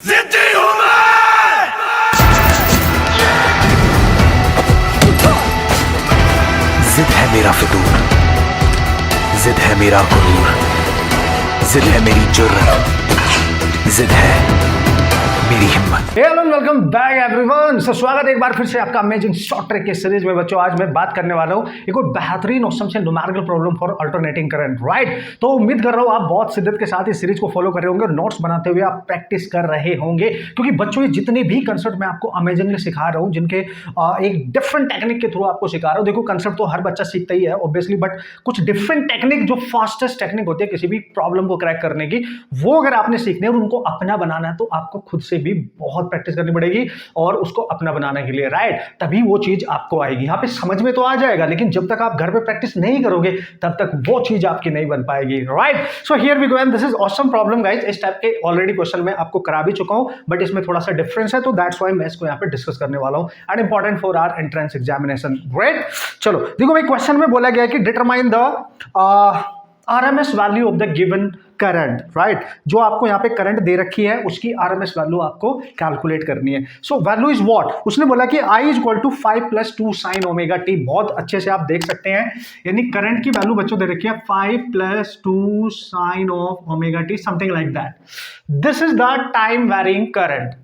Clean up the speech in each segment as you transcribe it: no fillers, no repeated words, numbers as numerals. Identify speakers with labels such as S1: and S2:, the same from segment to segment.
S1: जिद्दी हूं मैं।
S2: जिद है मेरा फितूर, जिद है मेरा गुरूर, जिद है मेरी जुर्रत, जिद है मेरी हिम्मत।
S3: Hello welcome back everyone. So स्वागत है एक बार फिर से आपका अमेजिंग शॉर्ट ट्रिक के सीरीज में। बच्चों आज मैं बात करने वाला हूँ एक और बेहतरीन ऑप्शन से numerical problem for alternating current, right. तो उम्मीद कर रहा हूँ आप बहुत शिद्दत के साथ इस सीरीज को फॉलो कर रहे होंगे और नोट्स बनाते हुए आप प्रैक्टिस कर रहे होंगे, क्योंकि बच्चों ये जितने भी कंसेप्ट मैं आपको अमेजिंगली सिखा रहा हूँ, जिनके एक डिफरेंट टेक्निक के थ्रू आपको सिखा रहा हूँ। देखो कंसेप्ट तो हर बच्चा सीखता ही है ऑब्वियसली, बट कुछ डिफरेंट टेक्निक जो फास्टेस्ट टेक्निक होती है किसी भी प्रॉब्लम को क्रैक करने की, वो अगर आपने सीखने और उनको अपना बनाना है तो आपको खुद से भी बहुत प्रैक्टिस करनी पड़ेगी और उसको अपना बनाने के लिए, राइट। तभी वो चीज आपको आएगी। यहाँ पे समझ में तो आ जाएगा, लेकिन जब तक आप घर पे प्रैक्टिस नहीं करोगे तब तक वो चीज आपकी नहीं बन पाएगी, right. So here we go and this is awesome problem guys. इस टाइप के ऑलरेडी क्वेश्चन मैं आपको करा भी चुका हूं, बट इसमें थोड़ा सा डिफरेंस है, तो दैट्स व्हाई मैं इसको यहाँ पे डिस्कस करने वाला हूं and important for our entrance examination, right. चलो देखो भाई, क्वेश्चन में बोला गया है कि determine the RMS value of the given current, right. जो आपको यहाँ पे करंट दे रखी है उसकी RMS वैल्यू आपको कैलकुलेट करनी है। सो वैल्यू इज व्हाट, उसने बोला कि I is equal to 5 + 2 sin omega t. बहुत अच्छे से आप देख सकते हैं, यानी करंट की वैल्यू बच्चों दे रखी है 5 + 2 sin of omega t, something like that. This is the time varying current,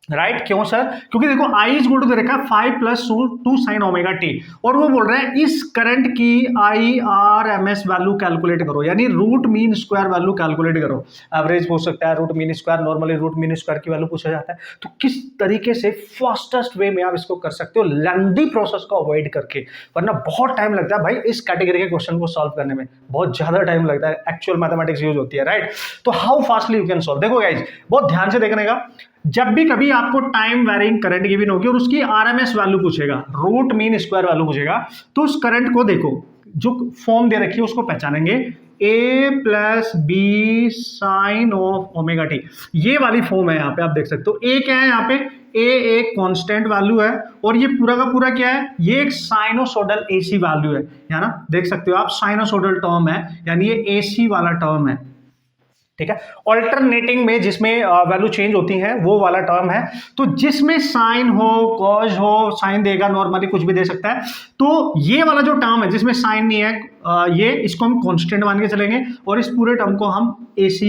S3: right. क्यों सर? क्योंकि देखो I इज इक्वल टू दे रखा है 5 + 2 sin ओमेगा टी, और वो बोल रहे हैं इस करंट की IRMS वैल्यू कैलकुलेट करो, यानी root mean square value calculate करो। एवरेज पूछ सकता है, root mean square, normally root mean square की वैल्यू पूछा जाता है। तो किस तरीके से फास्टेस्ट वे में आप इसको कर सकते हो, लेंथी प्रोसेस को अवॉइड करके, वरना बहुत टाइम लगता है भाई इस कैटेगरी के क्वेश्चन को सॉल्व करने में, बहुत ज्यादा टाइम लगता है, एक्चुअल मैथमेटिक्स यूज होती है, राइट। तो how fastly you can solve, देखो गाइज बहुत ध्यान से देखने का। जब भी कभी आपको टाइम वेरिंग करंट गिवन होगी और उसकी RMS वैल्यू पूछेगा, रूट मीन स्क्वायर वैल्यू पूछेगा, तो उस करंट को देखो, जो फॉर्म दे रखी है उसको पहचानेंगे, A + B sin of omega T. ये वाली फॉर्म है, यहाँ पे आप देख सकते हो। A क्या है यहाँ पे? A एक कांस्टेंट वैल्यू है, और ये पूरा का पूरा क्या है? ये एक साइनोसोडल AC वैल्यू है, ना देख सकते हो आप, साइनोसोडल टर्म है, यानी ये AC वाला टर्म है, ठीक है। ऑल्टरनेटिंग में जिसमें वैल्यू चेंज होती है वो वाला टर्म है। तो जिसमें साइन हो, कॉज हो, साइन देगा, नॉर्मली कुछ भी दे सकता है। तो ये वाला जो टर्म है जिसमें साइन नहीं है, ये इसको हम कांस्टेंट मान के चलेंगे, और इस पूरे टर्म को हम AC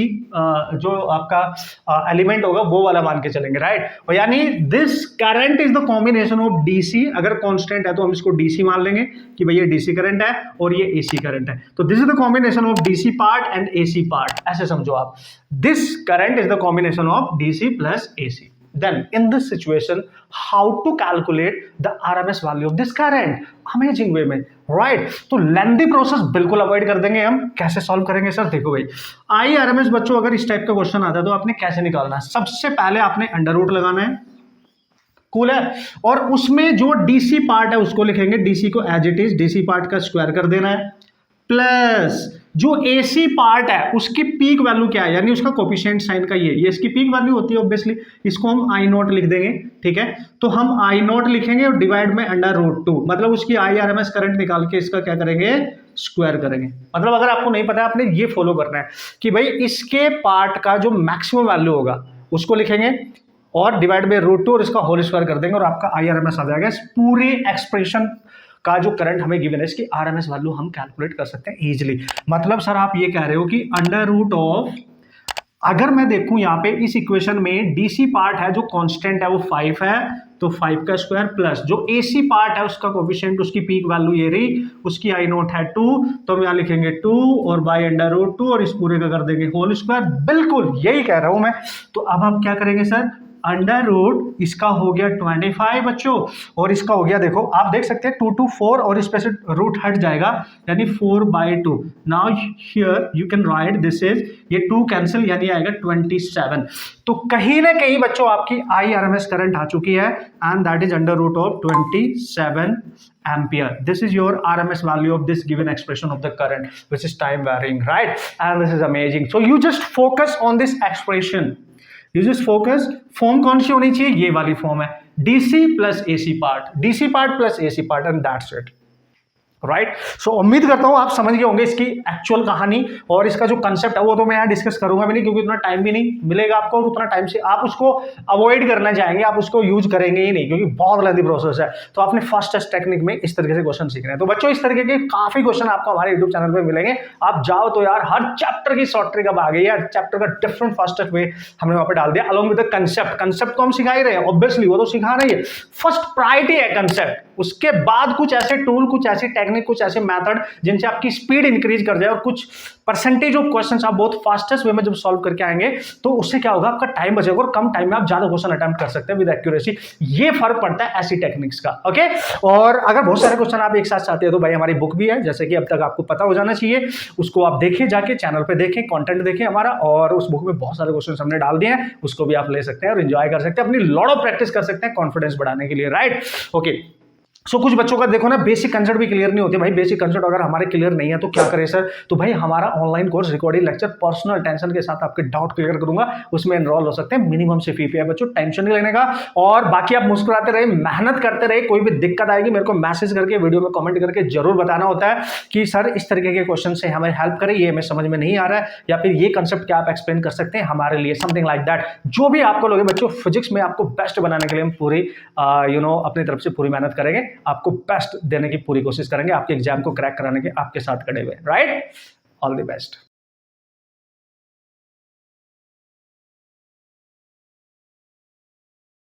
S3: जो आपका एलिमेंट होगा वो वाला मान के चलेंगे, राइट। और यानी this current is the combination of DC, अगर कांस्टेंट है तो हम इसको DC मान लेंगे कि भाई ये DC करंट है और ये AC करंट है। तो this is the combination of DC part and AC part, ऐसे समझो आप। This current is the combination of DC + AC. Then in this situation, how to calculate the RMS value of this current? Amazing way में, right? तो lengthy process बिल्कुल avoid कर देंगे हम। कैसे सॉल्व करेंगे सर? देखो भाई, IRMS बच्चों अगर इस टाइप का क्वेश्चन आता है तो आपने कैसे निकालना है? सबसे पहले आपने अंडर रूट लगाना है, कूल है, और उसमें जो DC पार्ट है उसको लिखेंगे, DC को as it is DC part का स्क्वायर कर देना है, प्लस जो AC पार्ट है उसकी पीक वैल्यू क्या है, यानी उसका कोफिशिएंट साइन का ये इसकी पीक वैल्यू होती है ऑब्वियसली, इसको हम I0 लिख देंगे, ठीक है। तो हम I0 लिखेंगे और डिवाइड में √2, मतलब उसकी IRMS करंट निकाल के इसका क्या करेंगे? स्क्वायर करेंगे। मतलब अगर आपको नहीं पता, आपने ये फॉलो करना है कि भाई इसके पार्ट का जो मैक्सिमम वैल्यू होगा उसको लिखेंगे और डिवाइड में √2 और इसका होल स्क्वायर कर देंगे और आपका IRMS आ जाएगा। इस पूरे एक्सप्रेशन का जो करंट हमें गिवन है इसकी RMS वैल्यू हम कैलकुलेट कर सकते हैं इजीली। मतलब सर आप ये कह रहे हो कि अंडर रूट ऑफ, अगर मैं देखूं यहाँ पे इस इक्वेशन में DC पार्ट है जो कांस्टेंट है वो 5 है, तो 5 का स्क्वायर, प्लस जो AC पार्ट है उसका कोफिशिएंट, उसकी पीक वैल्यू ये रही, उसकी I0 है 2, तो हम यहाँ लिखेंगे 2 और बाय √2 और इस पूरे का कर देंगे होल स्क्वायर। बिल्कुल यही कह रहा हूं मैं। तो अब हम क्या करेंगे सर? अंडर रूट, इसका हो गया 25 बच्चों, और इसका हो गया, देखो आप देख सकते हैं 2 to 4, और इस पे से रूट हट जाएगा, यानी 4/2। Now here you can write this is, ये 2 कैंसिल, यानी आएगा 27। तो कहीं ना कहीं बच्चों आपकी IRMS करंट आ चुकी है, and that is under root of 27 ampere. This is your RMS value of this given expression of the current, which is time varying, right? And this is amazing. So you just focus on this expression. You just focus. Form कौन सी होनी चाहिए? ये वाली form है, DC + AC पार्ट, DC पार्ट + AC पार्ट, and that's it. Right. So उम्मीद करता हूं आप समझ गए होंगे इसकी एक्चुअल कहानी और इसका जो कंसेप्ट है वो तो मैं यहाँ डिस्कस करूंगा भी नहीं, क्योंकि उतना टाइम भी नहीं मिलेगा आपको और उतना टाइम से आप उसको अवॉइड करना चाहेंगे, आप उसको यूज करेंगे ही नहीं, क्योंकि बहुत लेंथी प्रोसेस है। तो आपने फास्टेस्ट टेक्निक में इस तरीके से क्वेश्चन सीखना है। तो बच्चों इस तरीके के काफी क्वेश्चन आपको हमारे यूट्यूब चैनल पे मिलेंगे। आप जाओ तो यार हर चैप्टर की शॉर्ट ट्रिक अब आ गई है, हर चैप्टर का डिफरेंट फास्टेस्ट वे हमने वहां पे डाल दिया, अलॉन्ग विद द कंसेप्ट तो हम सिखा ही रहे हैं, ऑब्वियसली वो तो सिखा रही है। फर्स्ट प्रायोरिटी है कंसेप्ट, उसके बाद कुछ ऐसे टूल, कुछ ऐसी टेक्निक, कुछ ऐसे मेथड जिनसे आपकी स्पीड इंक्रीज कर जाए और कुछ परसेंटेज ऑफ क्वेश्चंस आप बहुत फास्टेस्ट वे में जब सॉल्व करके आएंगे तो उससे क्या होगा, आपका टाइम बचेगा और कम टाइम में आप ज्यादा क्वेश्चन अटेम्प्ट कर सकते हैं विद एक्यूरेसी। ये फर्क पड़ता है ऐसी टेक्निक्स का। ओके, और अगर बहुत सारे क्वेश्चन आप एक साथ चाहते हैं तो भाई हमारी बुक भी है, जैसे कि अब तक आपको पता हो जाना चाहिए, उसको आप देखिए, जाके चैनल पे देखें, कंटेंट देखें हमारा, और उस बुक में बहुत सारे क्वेश्चन हमने डाल दिए हैं, उसको भी आप ले सकते हैं और एंजॉय कर सकते हैं, अपनी लॉट ऑफ प्रैक्टिस कर सकते हैं कॉन्फिडेंस बढ़ाने के लिए, राइट। ओके, सो कुछ बच्चों का देखो ना बेसिक कंसेप्ट भी क्लियर नहीं होते भाई। बेसिक कंसेप्ट अगर हमारे क्लियर नहीं है तो क्या करें सर, तो भाई हमारा online course recording lecture personal tension के साथ आपके डाउट क्लियर करूंगा, उसमें एनरोल हो सकते हैं, मिनिमम से फी पे है बच्चों, टेंशन नहीं लेने का। और बाकी आप मुस्कुराते रहे, मेहनत करते रहे, कोई भी दिक्कत आएगी मेरे को मैसेज करके, वीडियो में कमेंट करके जरूर बताना होता है कि सर इस तरीके के क्वेश्चन से हमें हेल्प करें, ये हमें समझ में नहीं आ रहा है, या फिर ये कंसेप्ट क्या आप एक्सप्लेन कर सकते हैं हमारे लिए, समथिंग लाइक दैट। जो भी आपको लगे बच्चों, फिजिक्स में आपको बेस्ट बनाने के लिए हम पूरी अपनी तरफ से पूरी मेहनत करेंगे, आपको बेस्ट देने की पूरी कोशिश करेंगे, आपके एग्जाम को क्रैक कराने के आपके साथ खड़े हुए, राइट। All the best.